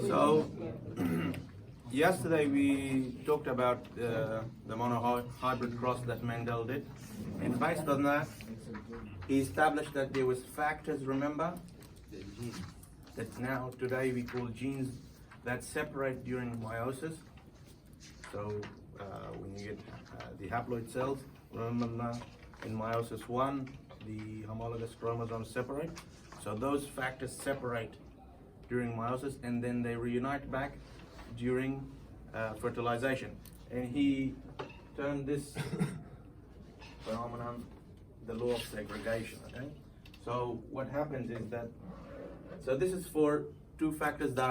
So, yesterday we talked about the monohybrid cross that Mendel did, and based on that, he established that there was factors, remember, that now today we call genes that separate during meiosis. So when you get the haploid cells, remember in meiosis 1, the homologous chromosomes separate. So those factors separate during meiosis and then they reunite back during fertilization. And he termed this phenomenon the law of segregation, okay? So what happens is that, so this is for two factors that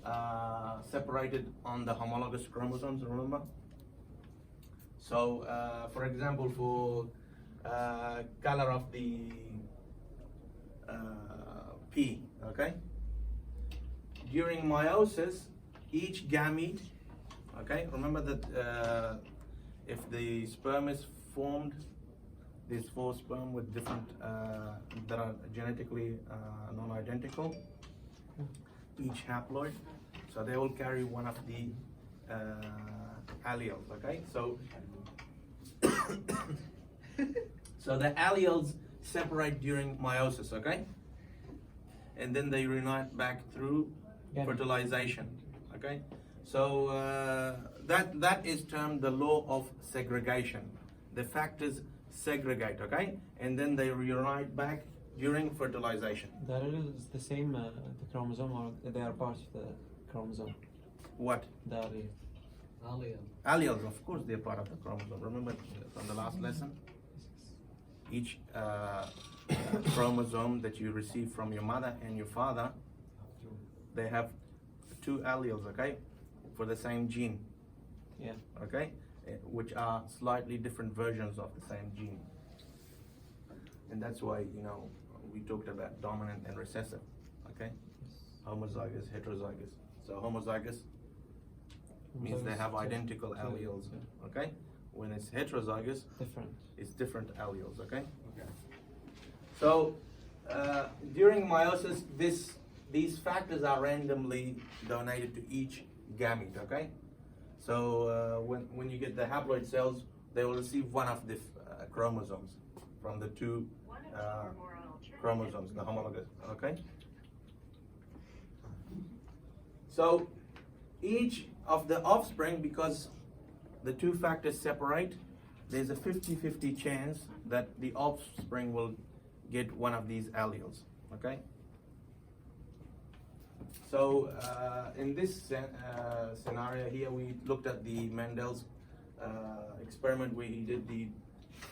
are separated on the homologous chromosomes, remember? So for example, for color of the P, okay? During meiosis, each gamete, okay, remember that if the sperm is formed, these 4 sperm with different, that are genetically non-identical, each haploid, so they will carry one of the alleles, okay? So, so the alleles separate during meiosis, okay? And then they reunite back through fertilization, okay? So that is termed the law of segregation. The factors segregate, okay? And then they reunite back during fertilization. The allele is the same, the chromosome, or they are part of the chromosome? What? The allele. Alleles, of course, they're part of the chromosome. Remember from the last lesson? Each chromosome that you receive from your mother and your father, they have 2 alleles, okay? For the same gene. Yeah. Okay? Which are slightly different versions of the same gene. And that's why, you know, we talked about dominant and recessive, okay? Homozygous, heterozygous. So homozygous means they have identical alleles, okay? When it's heterozygous, it's different alleles, okay? So during meiosis, these factors are randomly donated to each gamete, okay? So when you get the haploid cells, they will receive one of the chromosomes from the 2 chromosomes, the homologous, okay? So each of the offspring, because the 2 factors separate, there's a 50-50 chance that the offspring will get one of these alleles, okay? So in this scenario here, we looked at the Mendel's experiment where he did the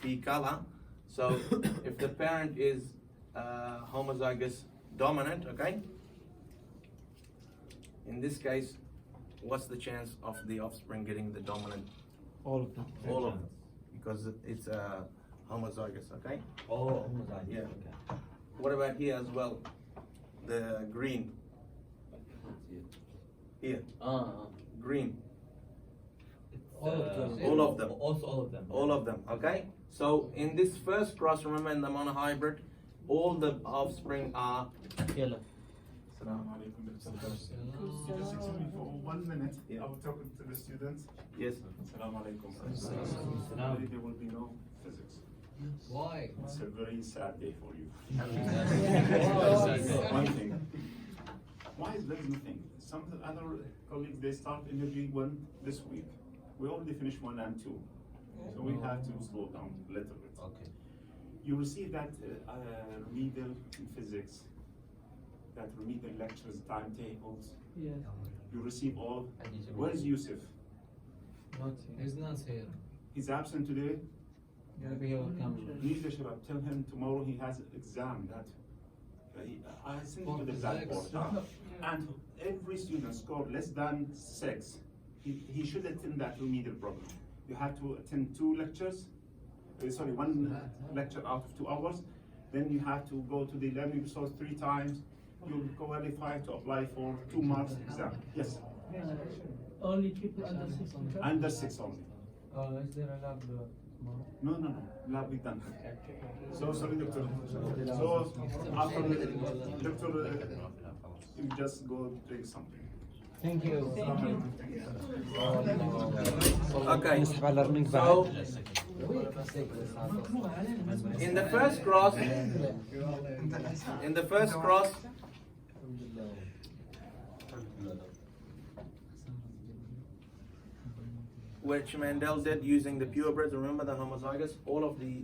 P color. So if the parent is homozygous dominant, okay? In this case, what's the chance of the offspring getting the dominant? All of them. All of them, because it's homozygous, okay? Oh, homozygous. Yeah. Okay. What about here as well? The green. Here. Green. All of them. All of them. Also all of them. All of them, okay? So in this first cross, remember in the monohybrid, all the offspring are Yellow. Assalamu alaikum. Just excuse me for 1 minute. Yeah. I will talk to the students. Yes. Assalamu alaikum. Assalamu. There will be no physics. Why? It's a very sad day for you. Why? One thing. Why is there nothing? Some of the other colleagues, they start interviewing 1 this week. We already finished 1 and 2. So we have to slow down a little bit. Okay. You receive that remedial in physics, that remedial lectures, timetables. Yes. You receive all. Where is Yusuf? Not He's not here. He's absent today. Maybe he will come. Please, the Shabab, tell him tomorrow he has exam. That I sent him to the blackboard. And every student scored less than 6. He should attend that remedial program. You have to attend 2 lectures. Sorry, 1 lecture out of 2 hours. Then you have to go to the learning resource 3 times. You'll qualify to apply for 2 marks exam. Yes. Only people under 6. Under 6 only. Is there a lab No. We done. So sorry, doctor. So after doctor, you just go drink something. Thank you. Okay. نسحب على learning So بعد. in the first cross, which Mendel did using the purebreds, remember the homozygous,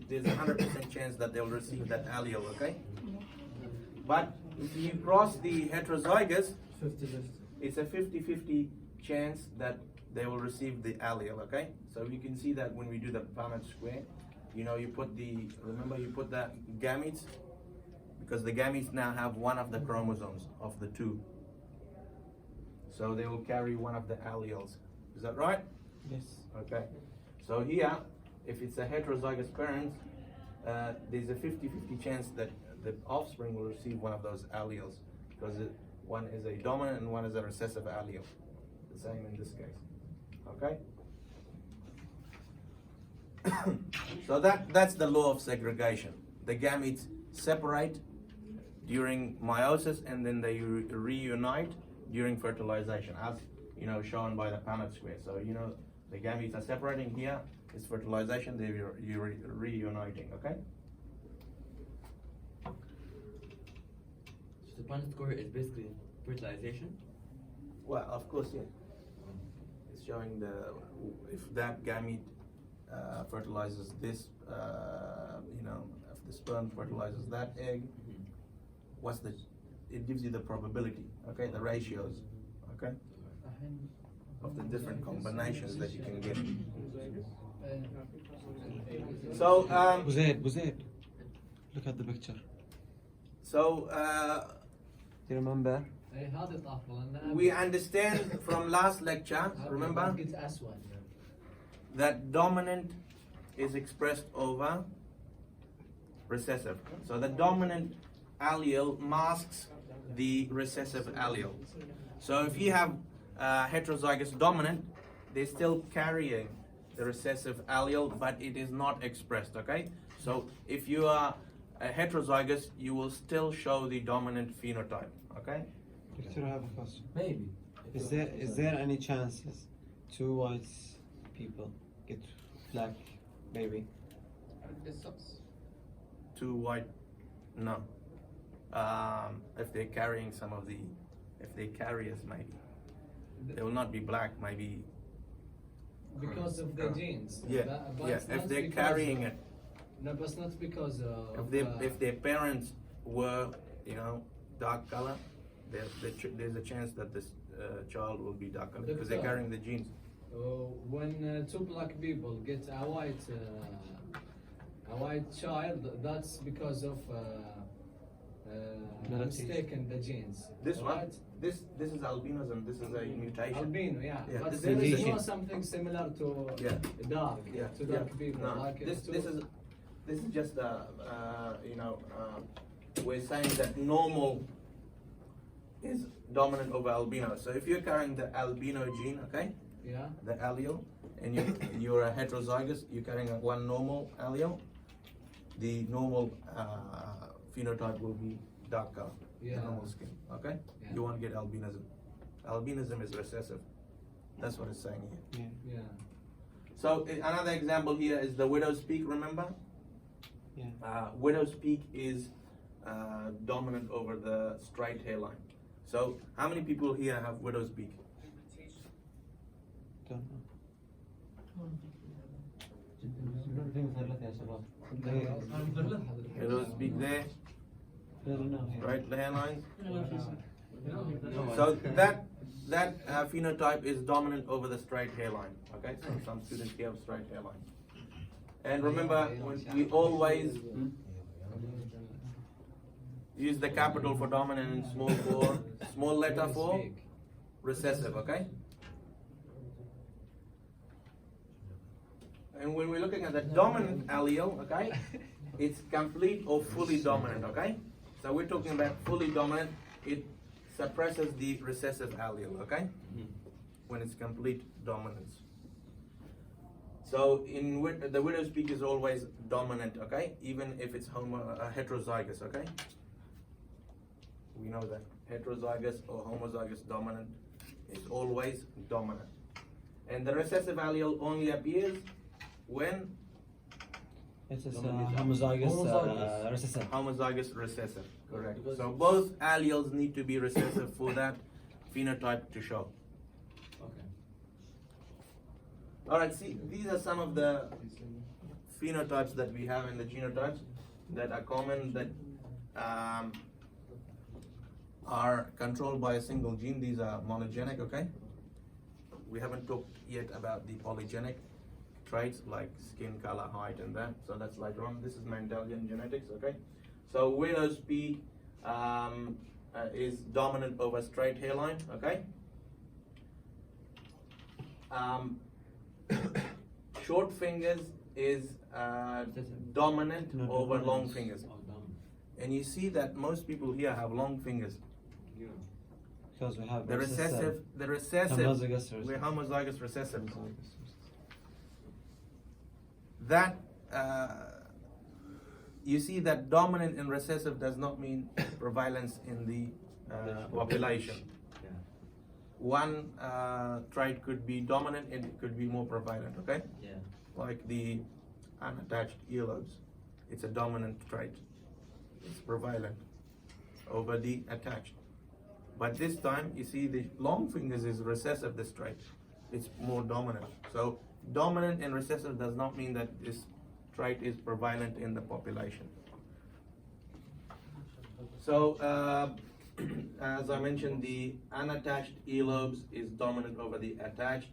there's a 100% chance that they'll receive that allele, okay? But if you cross the heterozygous, it's a 50-50 chance that they will receive the allele, okay? So you can see that when we do the Punnett square, you put the gametes, because the gametes now have one of the chromosomes of the two. So they will carry one of the alleles. Is that right? Yes. Okay. So here, if it's a heterozygous parent, there's a 50-50 chance that the offspring will receive one of those alleles, because one is a dominant and one is a recessive allele. The same in this case. Okay? So that's the law of segregation. The gametes separate during meiosis and then they reunite during fertilization, as shown by the Punnett square. So the gametes are separating here, it's fertilization, they're reuniting, okay? So the Punnett score is basically fertilization. Well, of course, yeah. It's showing if that gamete fertilizes this, if the sperm fertilizes that egg, it gives you the probability, okay, the ratios, okay, of the different combinations that you can get. So, Buzaid, look at the picture. So, Do you remember? we understand from last lecture, remember, that dominant is expressed over recessive. So the dominant allele masks the recessive allele. So if you have heterozygous dominant, they're still carrying the recessive allele, but it is not expressed, okay? So if you are a heterozygous, you will still show the dominant phenotype, okay? Doctor, I have a question. Maybe. Is there any chances two white people get black baby? Two white, no. If they're carrying if they carry us, maybe. They will not be black, maybe. Because of the genes. Yeah, But yeah. it's If not they're because carrying it, No, but it's not because if their parents were, dark color, there's a chance that this child will be dark color because they're carrying the genes. when two black people get a white child, that's because of mistaken the genes. This one, right? this is albinism. This is a mutation. Albino, yeah. Yeah, But this there is is mutation. no something similar to Yeah. dark, Yeah, to dark people. No, Like this is just we're saying that normal is dominant over albino. So if you're carrying the albino gene, okay, yeah. the allele, and you're a heterozygous, you're carrying one normal allele, the normal phenotype will be dark color, Yeah. normal skin, okay? Yeah. You won't get albinism. Albinism is recessive. That's what it's saying here. Yeah. Yeah. So another example here is the widow's peak, remember? Yeah. Widow's peak is dominant over the straight hairline. So how many people here have widow's peak? Don't Widow's peak there, know. right, the hairline. So that phenotype is dominant over the straight hairline. Okay, so some students here have straight hairline. And remember, we always use the capital for dominant and small letter for recessive, okay? And when we're looking at the dominant allele, okay, it's complete or fully dominant, okay? So we're talking about fully dominant, it suppresses the recessive allele, okay? When it's complete dominance. So the widow's peak is always dominant, okay? Even if it's heterozygous, okay? We know that heterozygous or homozygous dominant is always dominant. And the recessive allele only appears when It is homozygous recessive. homozygous recessive, correct. Because So both alleles need to be recessive for that phenotype to show. Okay. All right, see, these are some of the phenotypes that we have in the genotypes that are common, that are controlled by a single gene. These are monogenic, okay? We haven't talked yet about the polygenic traits like skin color, height, and that. So that's later on. This is Mendelian genetics, okay? So widow's peak is dominant over straight hairline, okay? Short fingers is dominant No, over dominant. long fingers. Oh, dumb. And you see that most people here have long fingers. Yeah. Because we have The recessive, homozygous we're recessive. homozygous recessive. Homozygous. That, you see that dominant and recessive does not mean prevalence in the population. Yeah. One trait could be dominant and it could be more prevalent, okay? Yeah. Like the unattached earlobes. It's a dominant trait. It's prevalent over the attached. But this time, you see the long fingers is recessive, this trait. It's more dominant. So dominant and recessive does not mean that this trait is prevalent in the population. So, as I mentioned, the unattached earlobes is dominant over the attached,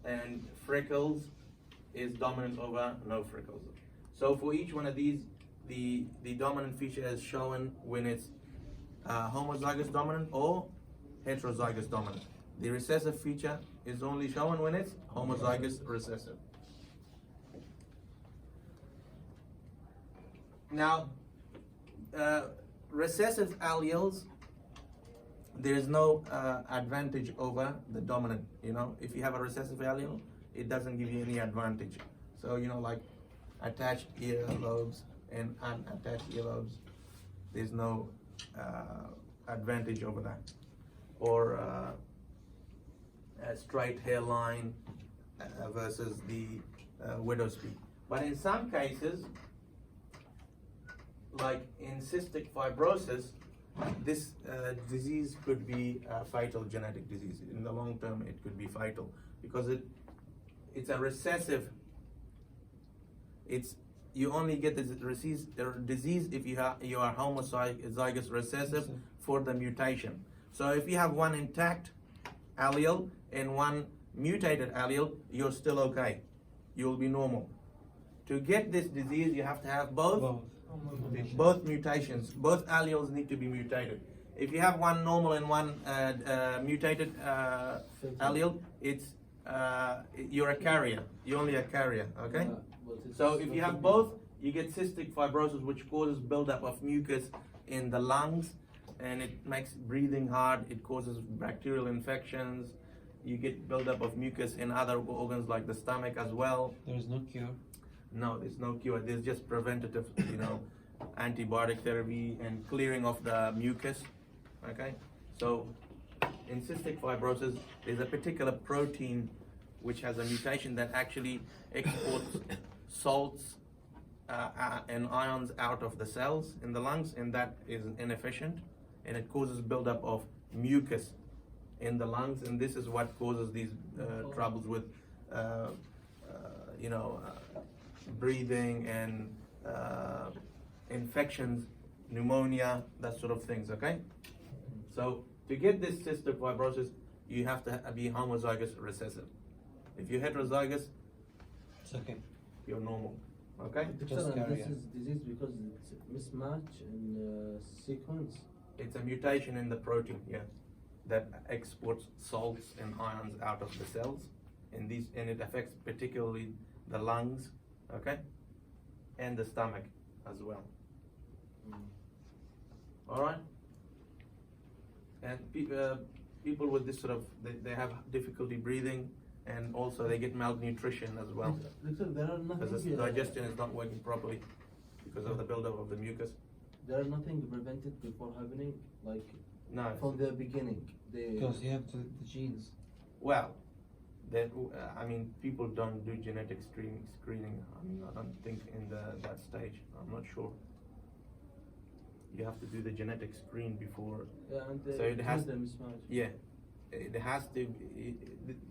and freckles is dominant over no freckles. So for each one of these, the dominant feature is shown when it's homozygous dominant or heterozygous dominant. The recessive feature is only shown when it's homozygous recessive. Now, recessive alleles, there is no advantage over the dominant. You know, if you have a recessive allele, it doesn't give you any advantage. So, you know, like attached earlobes and unattached earlobes, there's no advantage over that. Or a straight hairline versus the widow's peak. But in some cases, like in cystic fibrosis, this disease could be a fatal genetic disease. In the long term, it could be fatal because it's a recessive. You only get the disease if you are homozygous recessive for the mutation. So if you have one intact allele and one mutated allele, you're still okay. You'll be normal. To get this disease, you have to have both mutations. Both alleles need to be mutated. If you have one normal and one mutated allele, you're a carrier. You're only a carrier, okay? So if you have both, you get cystic fibrosis, which causes buildup of mucus in the lungs, and it makes breathing hard. It causes bacterial infections. You get buildup of mucus in other organs like the stomach as well. There is no cure. No, there's no cure. There's just preventative, antibiotic therapy and clearing of the mucus. Okay, so in cystic fibrosis, there's a particular protein which has a mutation that actually exports salts and ions out of the cells in the lungs, and that is inefficient, and it causes buildup of mucus in the lungs, and this is what causes these troubles with, breathing and infections, pneumonia, that sort of things. Okay, so to get this cystic fibrosis, you have to be homozygous recessive. If you're heterozygous, It's okay. you're normal. Okay, Just carry This it. is disease because it's mismatch in sequence. it's a mutation in the protein, yeah, that exports salts and ions out of the cells, and it affects particularly the lungs, okay, and the stomach as well. All right, and people with this sort of they have difficulty breathing and also they get malnutrition as well. Doctor, there are Because nothing. the digestion is not working properly because of the buildup of the mucus. There are nothing prevented before happening, like No. from the beginning. Because you have the genes. Well, that I mean, people don't do genetic screening. I mean, I don't think in that stage. I'm not sure. You have to do the genetic screen before. Yeah, and So it has- the mismatch. Yeah, it has to.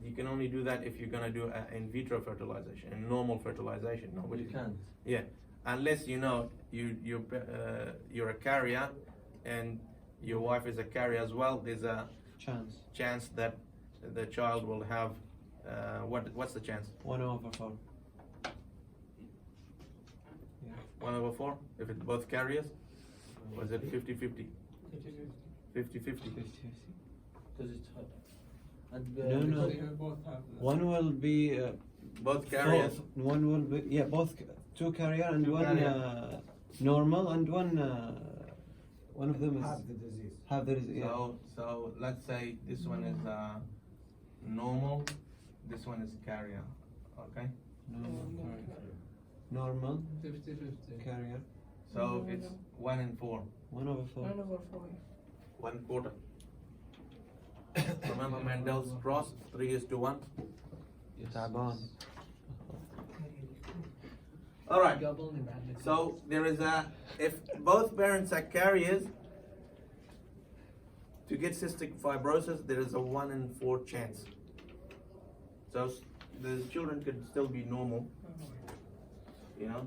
You can only do that if you're gonna do in vitro fertilization, and normal fertilization. Nobody You can't. Yeah, unless you know you're a carrier, and your wife is a carrier as well. There's a chance that the child will have. What's the chance? 1/4. 1/4? If it's both carriers? Was it 50-50? 50-50. 50-50. Because it's hot. And No. One will be Both carriers? One will be, yeah, two carrier and Two one carrier. normal, and one of them is Have the disease. have the disease. Yeah. So let's say this one is normal, this one is carrier, okay? Normal 50-50. carrier. So it's 1 in 4, 1/4. 1/4. Remember Mendel's cross, 3:1? تعبان. All right. So there is if both parents are carriers, to get cystic fibrosis, there is a 1 in 4 chance. So the children could still be normal, you know.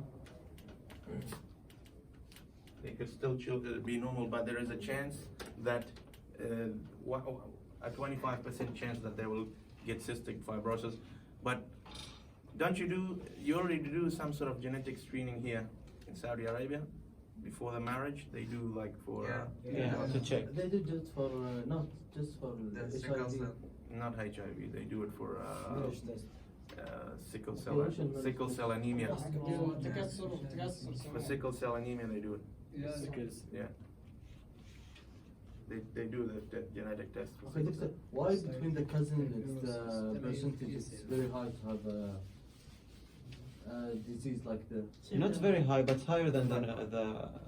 They could still be normal, but there is a chance that a 25% chance that they will get cystic fibrosis. But you already do some sort of genetic screening here in Saudi Arabia before the marriage? They do like for To check. They do just for not just for HIV. not HIV. They do it for English test. sickle cell anemia. For sickle cell anemia, they do it. Yeah. They do the genetic test. For Okay, sickle doctor, cell. why between the cousins the percentage is very high to have a disease like the? Not very high, but higher than the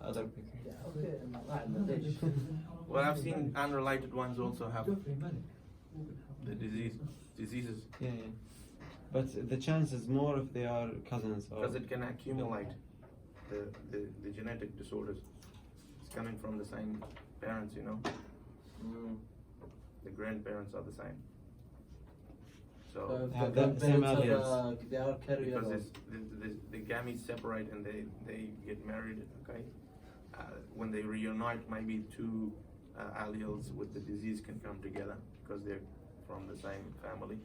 other people. Yeah, okay. Well, I've seen unrelated ones also have the diseases Yeah. But the chance is more if they are cousins or. because it can accumulate the genetic disorders. It's coming from the same parents, you know. The grandparents are the same. So Have the same alleles. They are carrier. because the gametes separate and they get married, okay? When they reunite, maybe two alleles with the disease can come together because they're from the same family.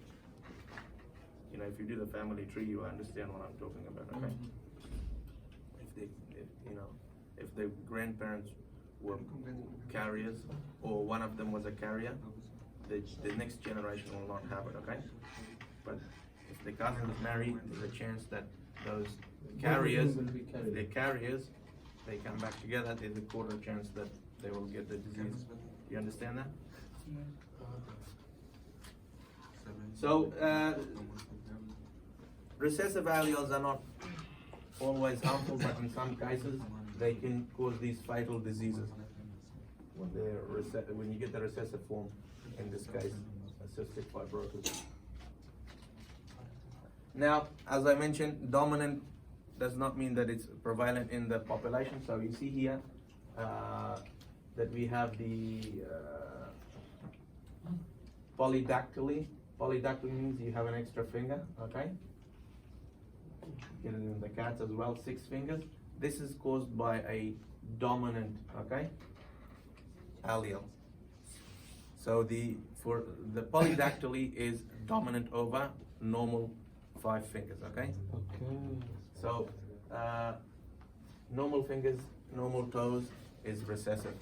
You know, if you do the family tree, you understand what I'm talking about, okay? If the grandparents were carriers, or one of them was a carrier, the next generation will not have it, okay? But if the cousins marry, there's a chance that those carriers, will be carriers. the carriers, they come back together, there's a quarter chance that they will get the disease. You understand that? So, recessive alleles are not always harmful, but in some cases, they can cause these fatal diseases. When you get the recessive form, in this case, cystic fibrosis. Now, as I mentioned, dominant does not mean that it's prevalent in the population. So you see here that we have the polydactyly. Polydactyly means you have an extra finger, okay? Get it in the cats as well, 6 fingers. This is caused by a dominant, okay, allele. So the polydactyly is dominant over normal 5 fingers, okay? Okay. So normal fingers, normal toes is recessive.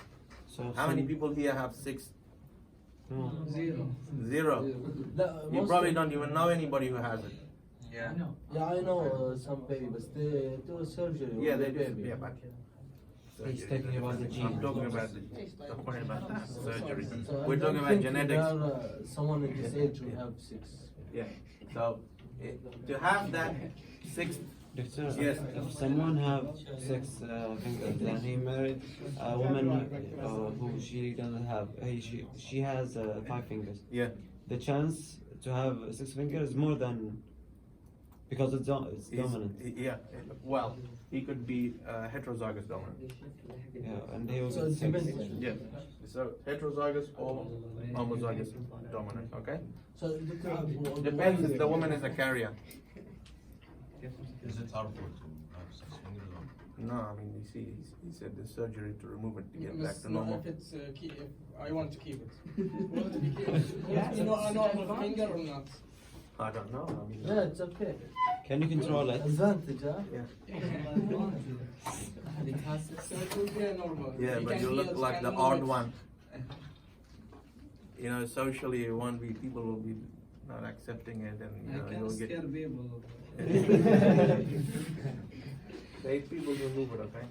So How many people here have 6? No. 0. 0. You probably don't even know anybody who has it. Yeah. Yeah, I know some baby, but they do a surgery. Yeah, on they the do. baby. Yeah, but He's talking about the I'm gene. talking about don't worry about that surgery. So We're I talking don't about think genetics. there are, someone in this age will have 6. Yeah. So to have that sixth, Doctor, Yes. if someone have six fingers and he married a woman who she doesn't have, she has 5 fingers. yeah, The chance to have 6 fingers is more than because it's dominant. yeah. Well, he could be heterozygous dominant. Yeah, and he will So get it six. depends. Yeah. So heterozygous or homozygous dominant. Okay. So Depends if the woman is a carrier. Is it harmful to have 6 fingers or? No, I mean, you see, he said the surgery to remove it to get back But to normal. if it's if I want to keep it, will it be kept? You know, a normal finger or not? I don't know. I mean, yeah, it's okay. Can you control it? Advantage, huh? yeah. It has So it will be a normal. Yeah, but can you feel look it, like can the move odd it. one. You know, socially, it won't be. People will be not accepting it, and you know, I you'll can't get. scare people. 8 people will move it. Okay.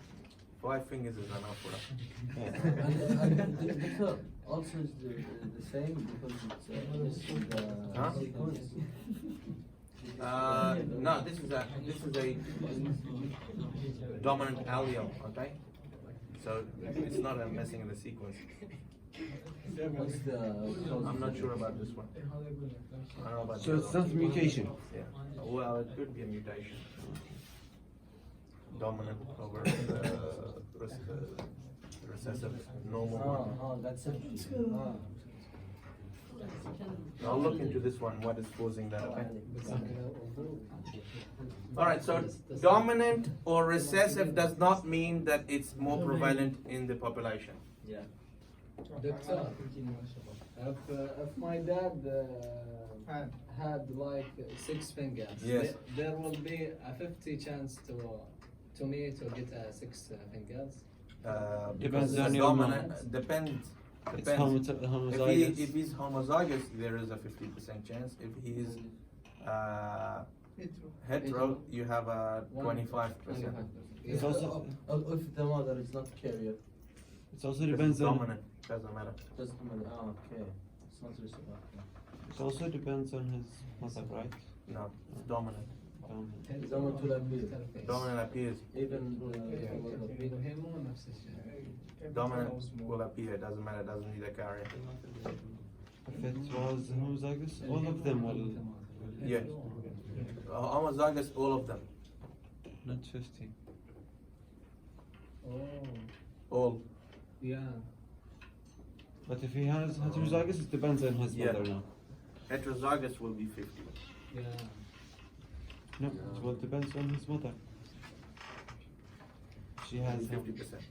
5 fingers is enough for us. And doctor, also is the same because it's the Huh? sequence. No, this is a dominant allele. Okay. So it's not a messing in the sequence. What's the I'm not sure about this one. I don't know about So the it's other not one. mutation. Yeah. Well, it could be a mutation. Dominant over the recessive normal one. Oh, that's it. I'll look into this one, what is causing that, okay? Alright, so dominant or recessive does not mean that it's more prevalent in the population. Yeah. Doctor, if my dad had like 6 fingers, Yes. there will be a 50 chance to me to get 6 fingers. Because Depends it's on your dominant, mind. depends. It's Depends. homozygous. If he's homozygous, there is a 50% chance. If he's hetero, you have a 25%. It's also If the mother is not carrier, it also If depends it's on dominant, doesn't matter. doesn't matter. Oh, okay. It's not receiver. it also depends on his mother, right? No, it's dominant. The dominant will appear. Dominant appears. Even Dominant will appear, doesn't matter, doesn't need a carrier. If it was homozygous, all of them will. Yeah. Homozygous, all of them. Not 50. All. Yeah. But if he has heterozygous, it depends on his Yeah. mother now. Heterozygous will be 50. Yeah. No, it will depends on his mother. She has 50%.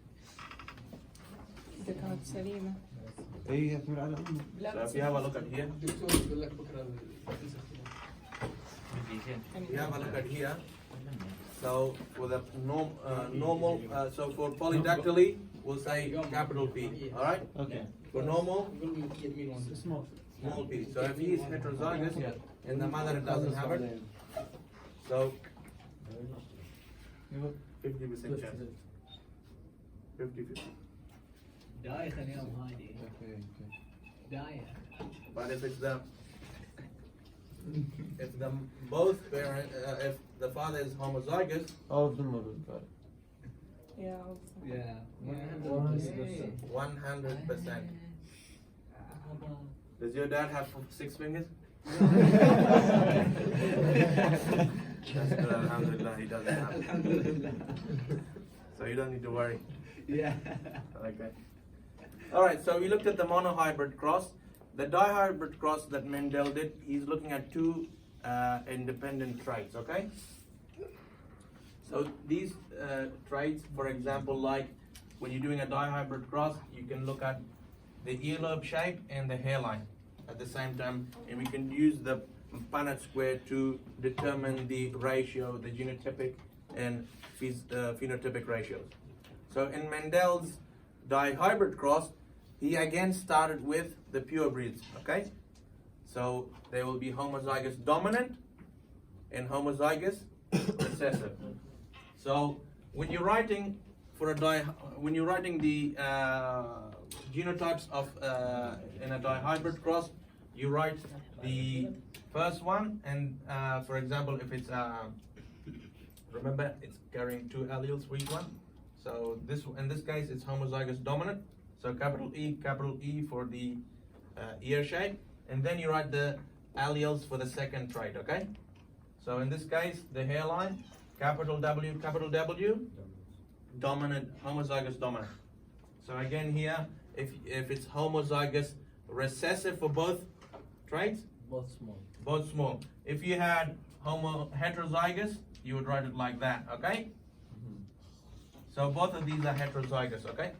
إذا كانت سليمة. اي يعتمد على امه. So if you have a look at here, الدكتور بيقول لك بكره if you have a look at here, so for the normal, so for polydactyly, we'll say capital P, alright? Okay. For normal, Small. small p. So if he is heterozygous and the mother doesn't have it, so 50% chance. 50-50. دايخ اليوم هادي Okay. دايخ. But if it's the both parent, if the father is homozygous, All of them will be better. Yeah, also. Yeah. 100%. Does your dad have 6 fingers? That's good, alhamdulillah, he doesn't have it. So you don't need to worry. Yeah. Okay. Alright, so we looked at the monohybrid cross. The dihybrid cross that Mendel did, he's looking at 2 independent traits, okay? So these traits, for example, like when you're doing a dihybrid cross, you can look at the earlobe shape and the hairline at the same time, and we can use the Punnett square to determine the ratio, the genotypic and phenotypic ratios. So in Mendel's dihybrid cross, he again started with the pure breeds, okay? So they will be homozygous dominant and homozygous recessive. So when you're writing for when you're writing the genotypes of in a dihybrid cross, you write the first one, and for example, if it's remember it's carrying 2 alleles for each one. So this, in this case, it's homozygous dominant. So capital E for the ear shape, and then you write the alleles for the second trait. Okay. So in this case, the hairline, capital W, dominant, homozygous dominant. So again here, if it's homozygous recessive for both traits, Both small. both small. If you had heterozygous, you would write it like that, okay? So both of these are heterozygous, okay?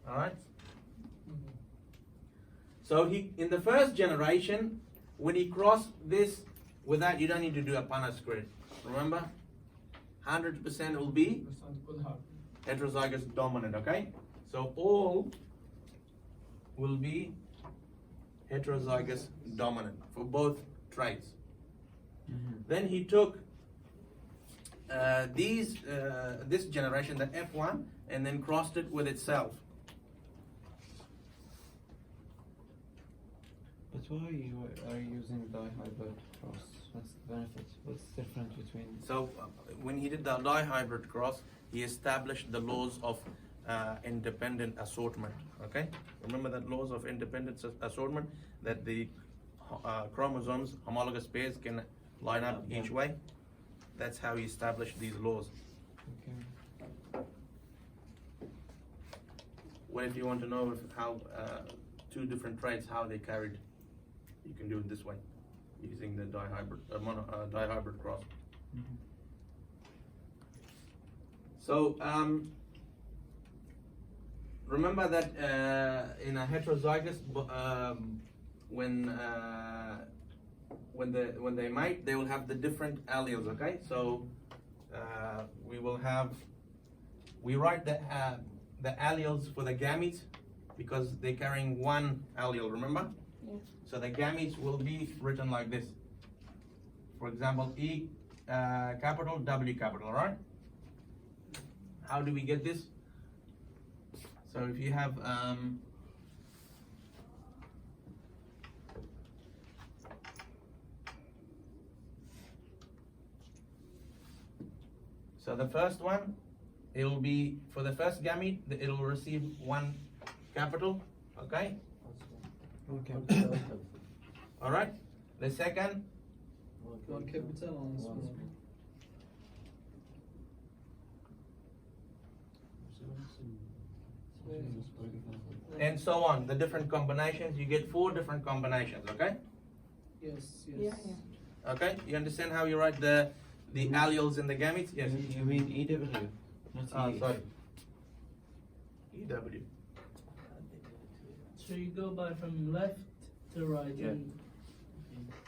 All right. So he, in the first generation, when he crossed this with that, you don't need to do a Punnett square. Remember, 100% will be heterozygous dominant, okay? So all will be heterozygous dominant for both traits. Then he took this generation, the F1, and then crossed it with itself. But why you are using dihybrid cross? What's the benefit? What's different between? So when he did the dihybrid cross, he established the laws of independent assortment. Okay, remember that laws of independent assortment, that the chromosomes, homologous pairs, can line up each way. That's how he established these laws. Okay. What if you want to know how 2 different traits, how they carried? You can do it this way, using the dihybrid cross. So remember that in a heterozygous, when they mate, they will have the different alleles. Okay, so we write the alleles for the gametes because they're carrying 1 allele. Remember? Yeah. So the gametes will be written like this. For example, E capital, W capital. All right. How do we get this? So if you have so the first one, it will be for the first gamete, it will receive 1 capital, okay? Okay. All right. The second, One capital and small. and so on. The different combinations, you get 4 different combinations, okay? Yes, Yeah, yes. yeah. Okay. You understand how you write the alleles in the gametes? Yes. You mean EW, not E. Sorry. EW. So you go by from left to right. Yeah. And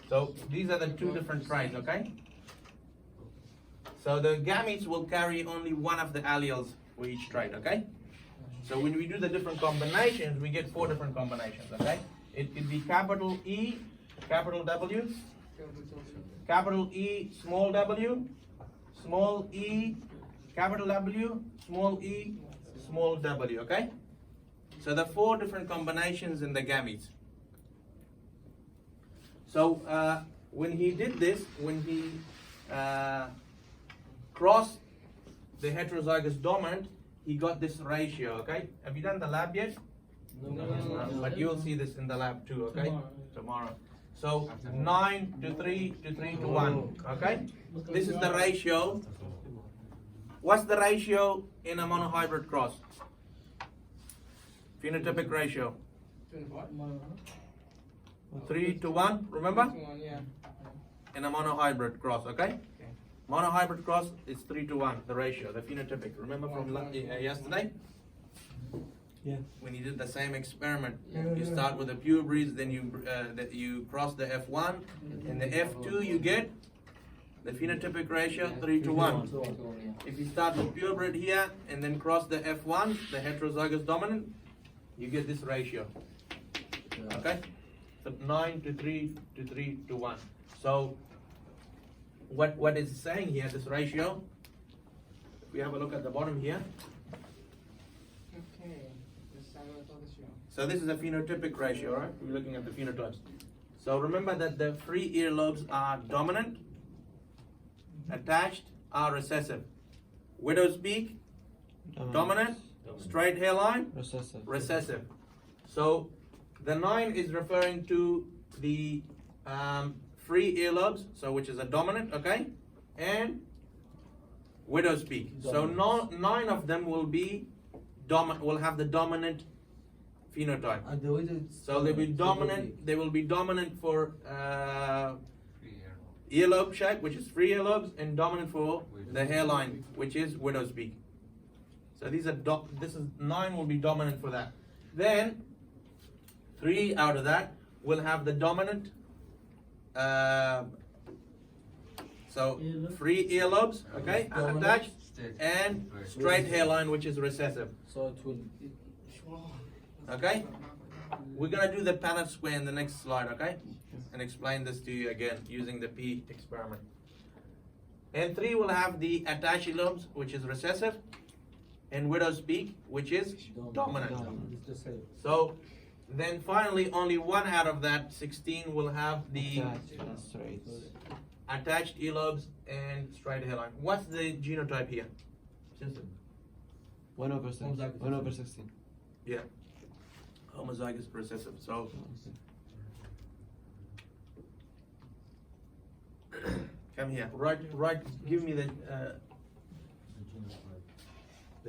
So these are the 2 different traits, okay? So the gametes will carry only 1 of the alleles for each trait, okay? So when we do the different combinations, we get 4 different combinations, okay? It could be capital E, capital W, capital E, small w, small e, capital W, small e, small w, okay? So the 4 different combinations in the gametes. So when he did this, when he crossed the heterozygous dominant, he got this ratio, okay? Have you done the lab yet? No. But you will see this in the lab too, okay? Tomorrow. So 9 to 3 to 3 to 1, okay? This is the ratio. What's the ratio in a monohybrid cross? Phenotypic ratio. 3 to 1, remember? Yeah. In a monohybrid cross, okay? Monohybrid cross is 3 to 1, the ratio, the phenotypic. Remember from yesterday? Yeah. When you did the same experiment, you start with the purebreeds, then you cross the F1, and the F2 you get the phenotypic ratio 3 to 1. If you start with purebred here and then cross the F1, the heterozygous dominant, you get this ratio. Okay? So 9 to 3 to 3 to 1. So what is saying here, this ratio, if we have a look at the bottom here, Okay. The So this is a phenotypic ratio, right? We're looking at the phenotypes. So remember that the free earlobes are dominant, attached are recessive. Widow's peak, dominant, straight hairline, recessive. So the 9 is referring to the free earlobes, so which is a dominant, okay, and widow's peak. So 9 of them will be will have the dominant phenotype. And the widow's So they'll be dominant. They will be dominant for earlobe shape, which is free earlobes, and dominant for the hairline, which is widow's peak. So these are this is 9 will be dominant for that. Then 3 out of that will have the dominant. So free earlobes, okay, attached, and straight hairline, which is recessive. So it will. Okay, we're gonna do the Punnett square in the next slide, okay, and explain this to you again using the P experiment. And 3 will have the attached earlobes, which is recessive, and widow's peak, which is dominant. It's the same. So then finally only 1 out of that 16 will have the attached earlobes and straight hairline. What's the genotype here? 1/16. Yeah, homozygous recessive. So come here. Right. Give me the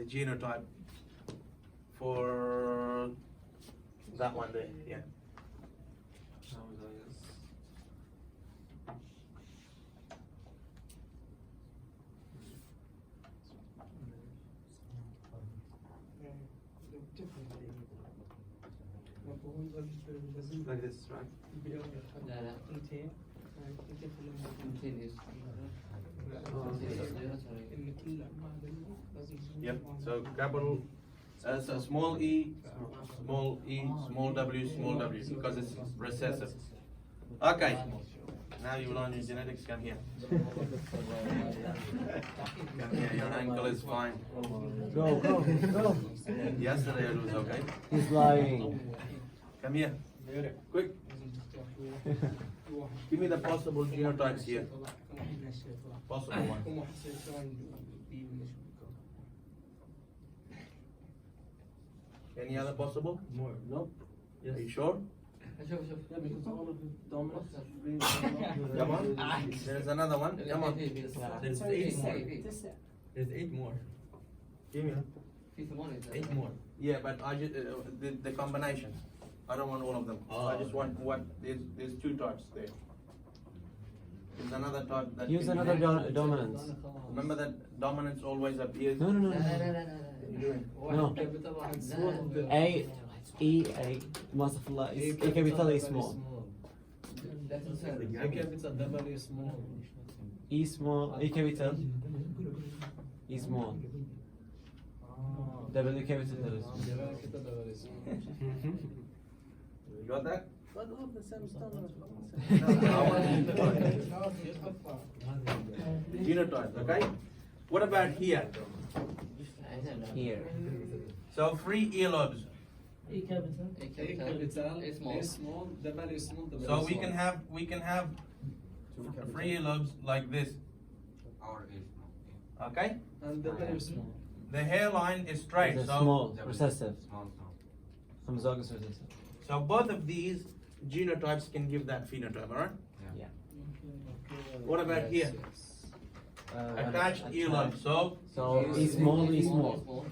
genotype for that one there. Yeah. Like this, right? Yep. So capital, so small e, small w, because it's recessive. Okay. Now you learn your genetics. Come here. Come here. Your ankle is fine. Go. Yesterday it was okay. He's lying. Come here. Quick. Give me the possible genotypes here. Possible one. Any other possible? More. Nope. Are you sure? Yeah, because all of the dominant. Come on. There's another one. Come on. There's 8 more. There's 8 more. Give me. 8 more. Yeah, but I just the combinations. I don't want all of them. I just want what there's 2 types there. There's another type that Use can- another dominance. Remember that dominance always appears. No. No. A, E, A, masterful. E capital, A small. E small, E capital, E small. W capital, W small. You got that? Genotype, okay? What about here? Here. So free earlobes. E capital. So we can have free earlobes like this. Okay? And the very small. The hairline is straight. It's So small, recessive. Homozygous recessive. so both of these genotypes can give that phenotype, alright? Yeah. What about here? Attached earlobe. So E small, E small.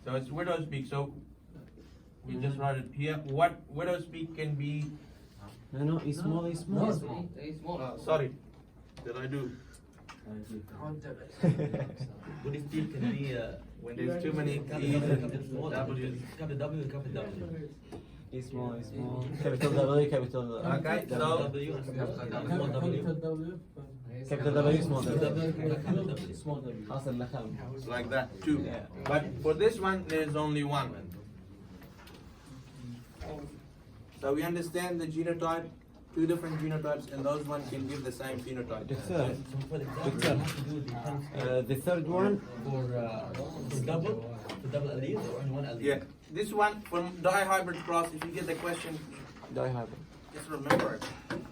so it's widow's peak. So we just write it here. What widow's peak can be? No, E small, E small. Sorry, did I do? Buddhist peak can be when There's too many E's and W's. Capital W, capital W. E small, E small. Capital W, capital. Okay, so W and capital W. Capital W, small W. Small W. خلاص النخام. it's like that too. Yeah. But for this one, there's only one. So we understand the genotype two different genotypes, and those one can give the same phenotype. Doctor, So for example, Doctor. you have to do the times the third one. for double alleles or only one allele? Yeah, this one from dihybrid cross. If you get the question, Dihybrid. just remember it.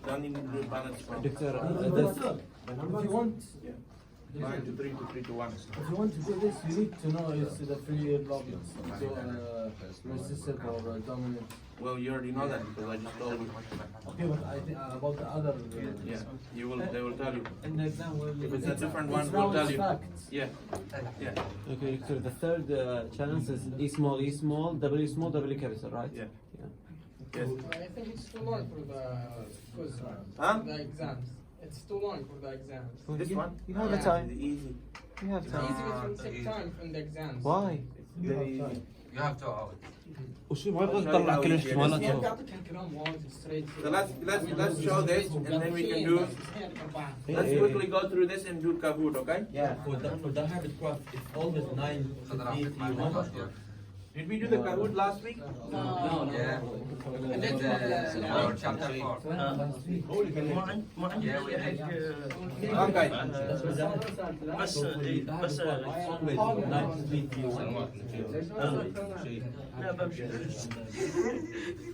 Don't need to do balance from Doctor, If you want, 9 to 3 to 3 to 1. if you want to do this, you need to know it's the free problems. So, recessive or dominant. Well, you already know that because I just told you. Okay, but I think about the other. Yeah, you will. They will tell you. in the exam, If it's a different It's one, now we'll tell it's you. facts. Yeah, yeah, okay, Doctor. The third challenge is E small, W capital, right? yeah. Yes. I think it's too long for the quiz, Huh? for the exams. It's too long for the exams. This one? You have the Yeah. time. Easy. You have It's time. easy but it will take time from the exams. Why? Very easy. You have 2 hours. وشو ما يبغى I'll show you تطلع how كل easy it is. الاحتمالات يعني هو. بيعطيك الكلام وايد straight. So let's show this, and then we can do. Let's quickly go through this and do Kahoot, okay? Yeah. For the hybrid cross, it's always 9 to 3 to 1. Did we do the Kahoot last week? No. Yeah. And then Our chapter 4. Yeah, we did. Okay. بس بس always 9 to 3 to 1. لا بمشي.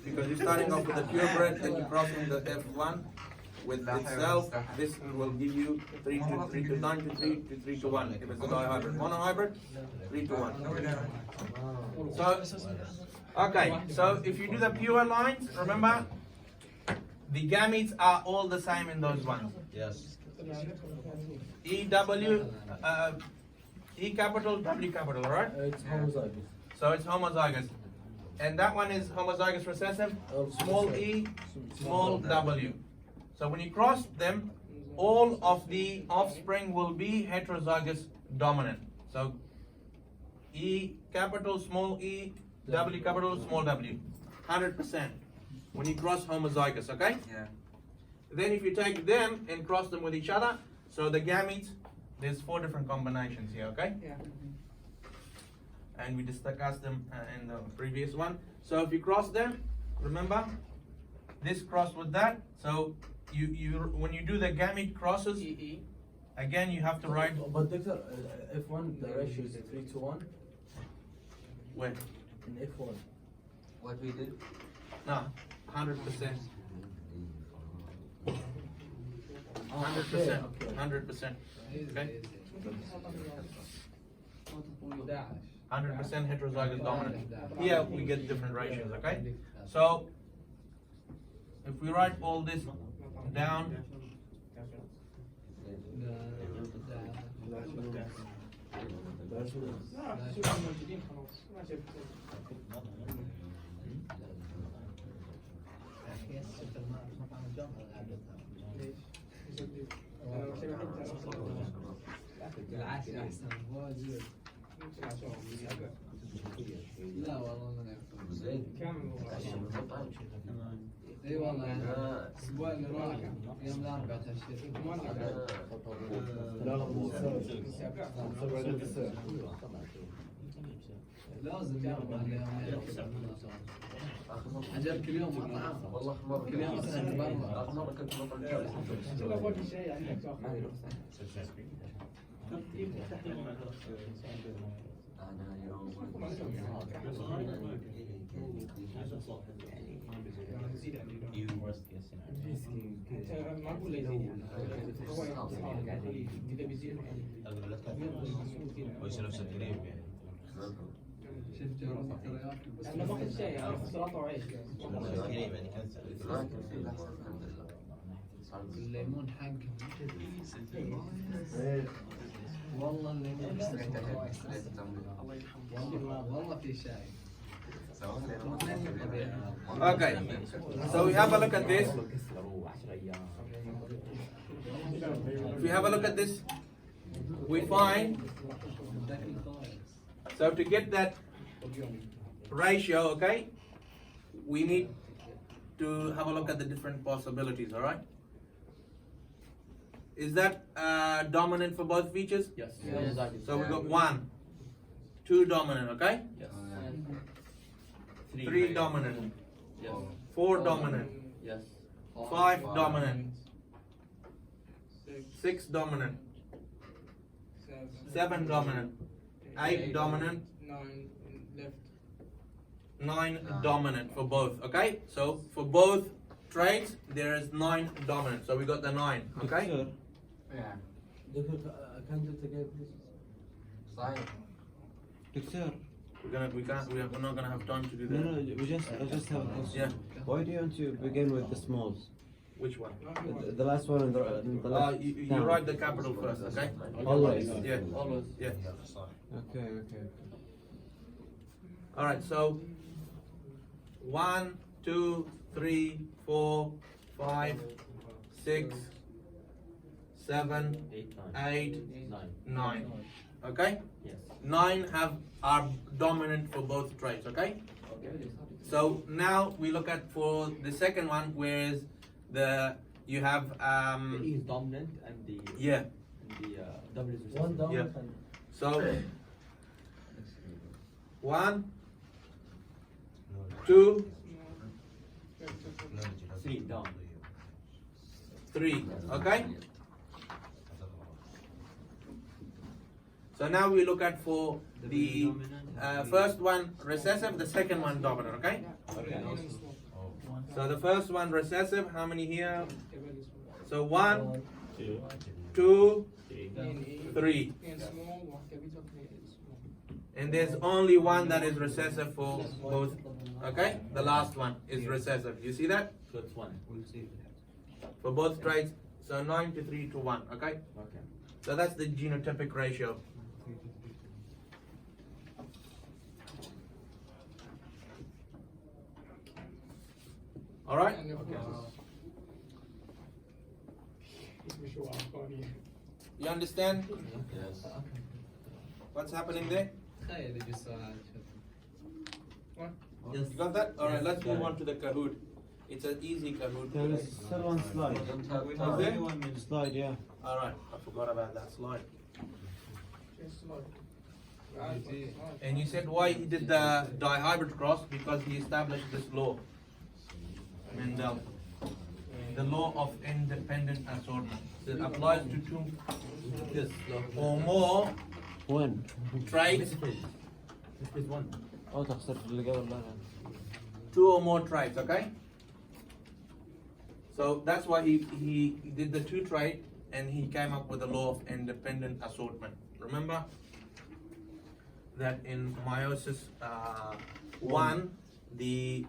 Because you're starting off with a purebred, then you're crossing the F1 with itself. This will give you 3 to 9 to 3 to 3 to 1. If it's a dihybrid, monohybrid, 3 to 1. So, okay. So if you do the pure lines, remember the gametes are all the same in those ones. Yes. E capital, W capital, right? It's homozygous. So it's homozygous. And that one is homozygous recessive, small e, small w. So when you cross them, all of the offspring will be heterozygous dominant. So E capital, small e, W capital, small w. 100% when you cross homozygous, okay? Yeah. Then if you take them and cross them with each other, so the gametes, there's 4 different combinations here, okay? Yeah. And we discussed them in the previous one. So if you cross them, remember this cross with that. So you when you do the gamete crosses, again you have to write But doctor, F1 the ratio is 3 to 1 when in F1. What we did? no 100%. 100%. 100%. Okay. 100% heterozygous dominant. Here we get different ratios, okay? So if we write all this down, لا والله ما زين. اي والله الاسبوع اللي راح يوم الاربعاء لازم يوم اجل كل يوم مطعم والله مرة كل يوم اسافر برا آخر مرة كنت بطلع أنا يوم ما اقول لي يزيد يعني هو اذا بيزيد ويصير نفس الكريم يعني. شفت راسك ترى ياكل انا ما اخذ شيء يعني سلطه وعيش كريم يعني كنسل. لكن في بس الحمد لله. الليمون حقه والله الليمون والله في شاي okay. So we have a look at this. If we have a look at this, we find, so to get that ratio, okay, we need to have a look at the different possibilities, all right? Is that dominant for both features? Yes. So we got 1, 2 dominant, okay? Yes. 3 dominant, Yes. 4 dominant, Yes. 5 dominant, Six, 6 dominant, seven, 7 dominant, 8 dominant, nine left. 9 dominant for both. Okay, so for both traits there is 9 dominant. So we got the 9. Okay. Sir, Doctor, can you take it, please? Doctor, We're not gonna have time to do no, that. no, I just have a question. Yeah. Why don't you begin with the smalls? Which one? The last one in the left. You down. write the capital first. Okay. Always. Yeah. Always. Yeah. Okay, okay. All right. So 1, 2, 3, 4, 5, 6, 7, 8, 9. Okay. Yes. 9 are dominant for both traits. Okay. So now we look at for the second one, whereas you have The E is dominant and the yeah. W is recessive. One dominant Yeah. and So 1, 2, 3 down. 3. Okay. So now we look at for the first one recessive, the second one dominant. Okay. Okay. So the first one recessive. How many here? So 1, 2, 3. And small, one capital, three small. And there's only one that is recessive for both. Okay. The last one is recessive. You see that? So it's 1. We'll see. For both traits. So 9 to 3 to 1. Okay. Okay. So that's the genotypic ratio. All right. And of course, we show our body. You understand Yes. what's happening there? What? You got that? All right. Let's move on to the Kahoot. It's an easy Kahoot. There is still one slide. Is there? Slide, yeah. All right. I forgot about that slide. Just like. And you said why he did the dihybrid cross, because he established this law. Mendel. The law of independent assortment. So it applies to 2 or more When? traits. This is 1. أو تخسر في اللي قبل لا. 2 or more traits, okay? So that's why he did the 2 trait and he came up with the law of independent assortment. Remember that in meiosis 1, the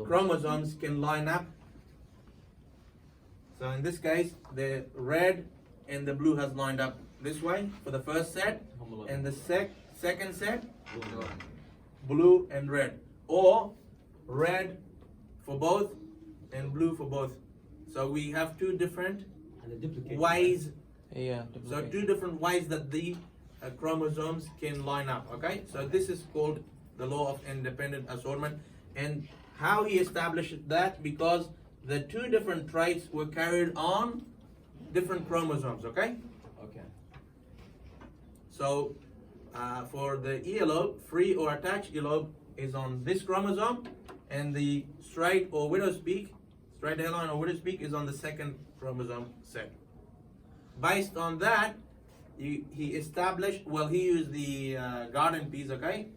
chromosomes can line up. So in this case, the red and the blue has lined up this way for the first set, and the second set, blue and red, or red for both and blue for both. So we have 2 different And the duplicate. ways. Yeah. So 2 different ways that the chromosomes can line up. Okay, so this is called the law of independent assortment. And how he established that, because the 2 different traits were carried on different chromosomes. Okay, Okay. so for the earlobe, free or attached earlobe is on this chromosome, and the straight or widow's peak, straight hairline or widow's peak is on the second chromosome set. Based on that, he established, well, he used the garden peas, okay?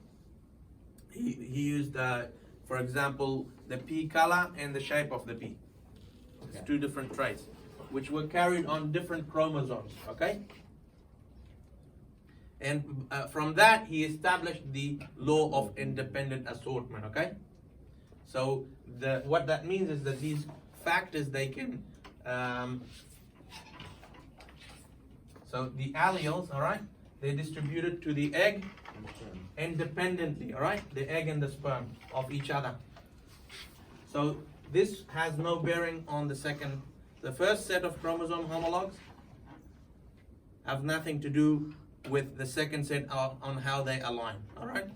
He used, for example, the pea color and the shape of the pea. It's Okay. 2 different traits, which were carried on different chromosomes, okay? And from that, he established the law of independent assortment, okay? So what that means is that these factors, they can, so the alleles, all right, they're distributed to the egg independently, all right, the egg and the sperm of each other. So this has no bearing on the first set of chromosome homologs have nothing to do with the second set on how they align, all right?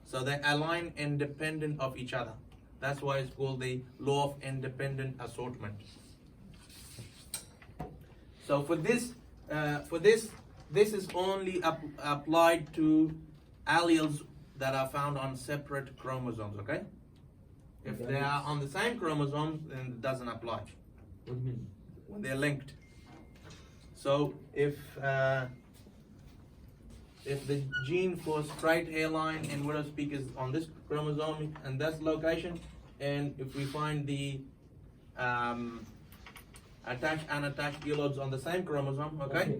So they align independent of each other. That's why it's called the law of independent assortment. So for this, this is only applied to alleles that are found on separate chromosomes, okay? If they are on the same chromosomes, then it doesn't apply. What do you mean? when they're linked. So if the gene for straight hairline in widow's peak is on this chromosome and this location, and if we find the attached and unattached earlobes on the same chromosome, okay,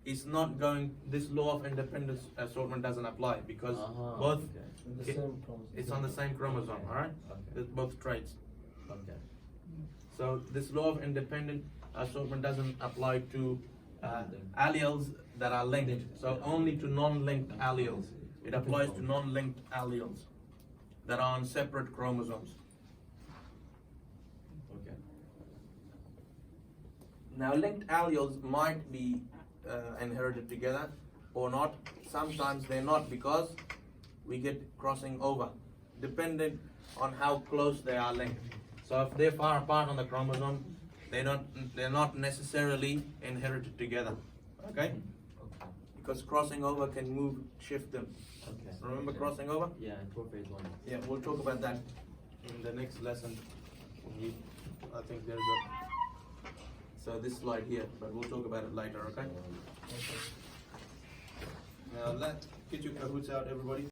it's not going. This law of independent assortment doesn't apply because both it's on the same chromosome. All right, it's both traits. Okay. So this law of independent assortment doesn't apply to alleles that are linked. So only to non-linked alleles. It applies to non-linked alleles that are on separate chromosomes. Okay. Now linked alleles might be inherited together or not. Sometimes they're not because we get crossing over, dependent on how close they are linked. So if they're far apart on the chromosome, they're not necessarily inherited together. Okay? Because crossing over can shift them. Okay. Remember crossing over? Yeah, in prophase 1. Yeah, we'll talk about that in the next lesson. I think there's this slide here, but we'll talk about it later, okay? Now get your cahoots out, everybody.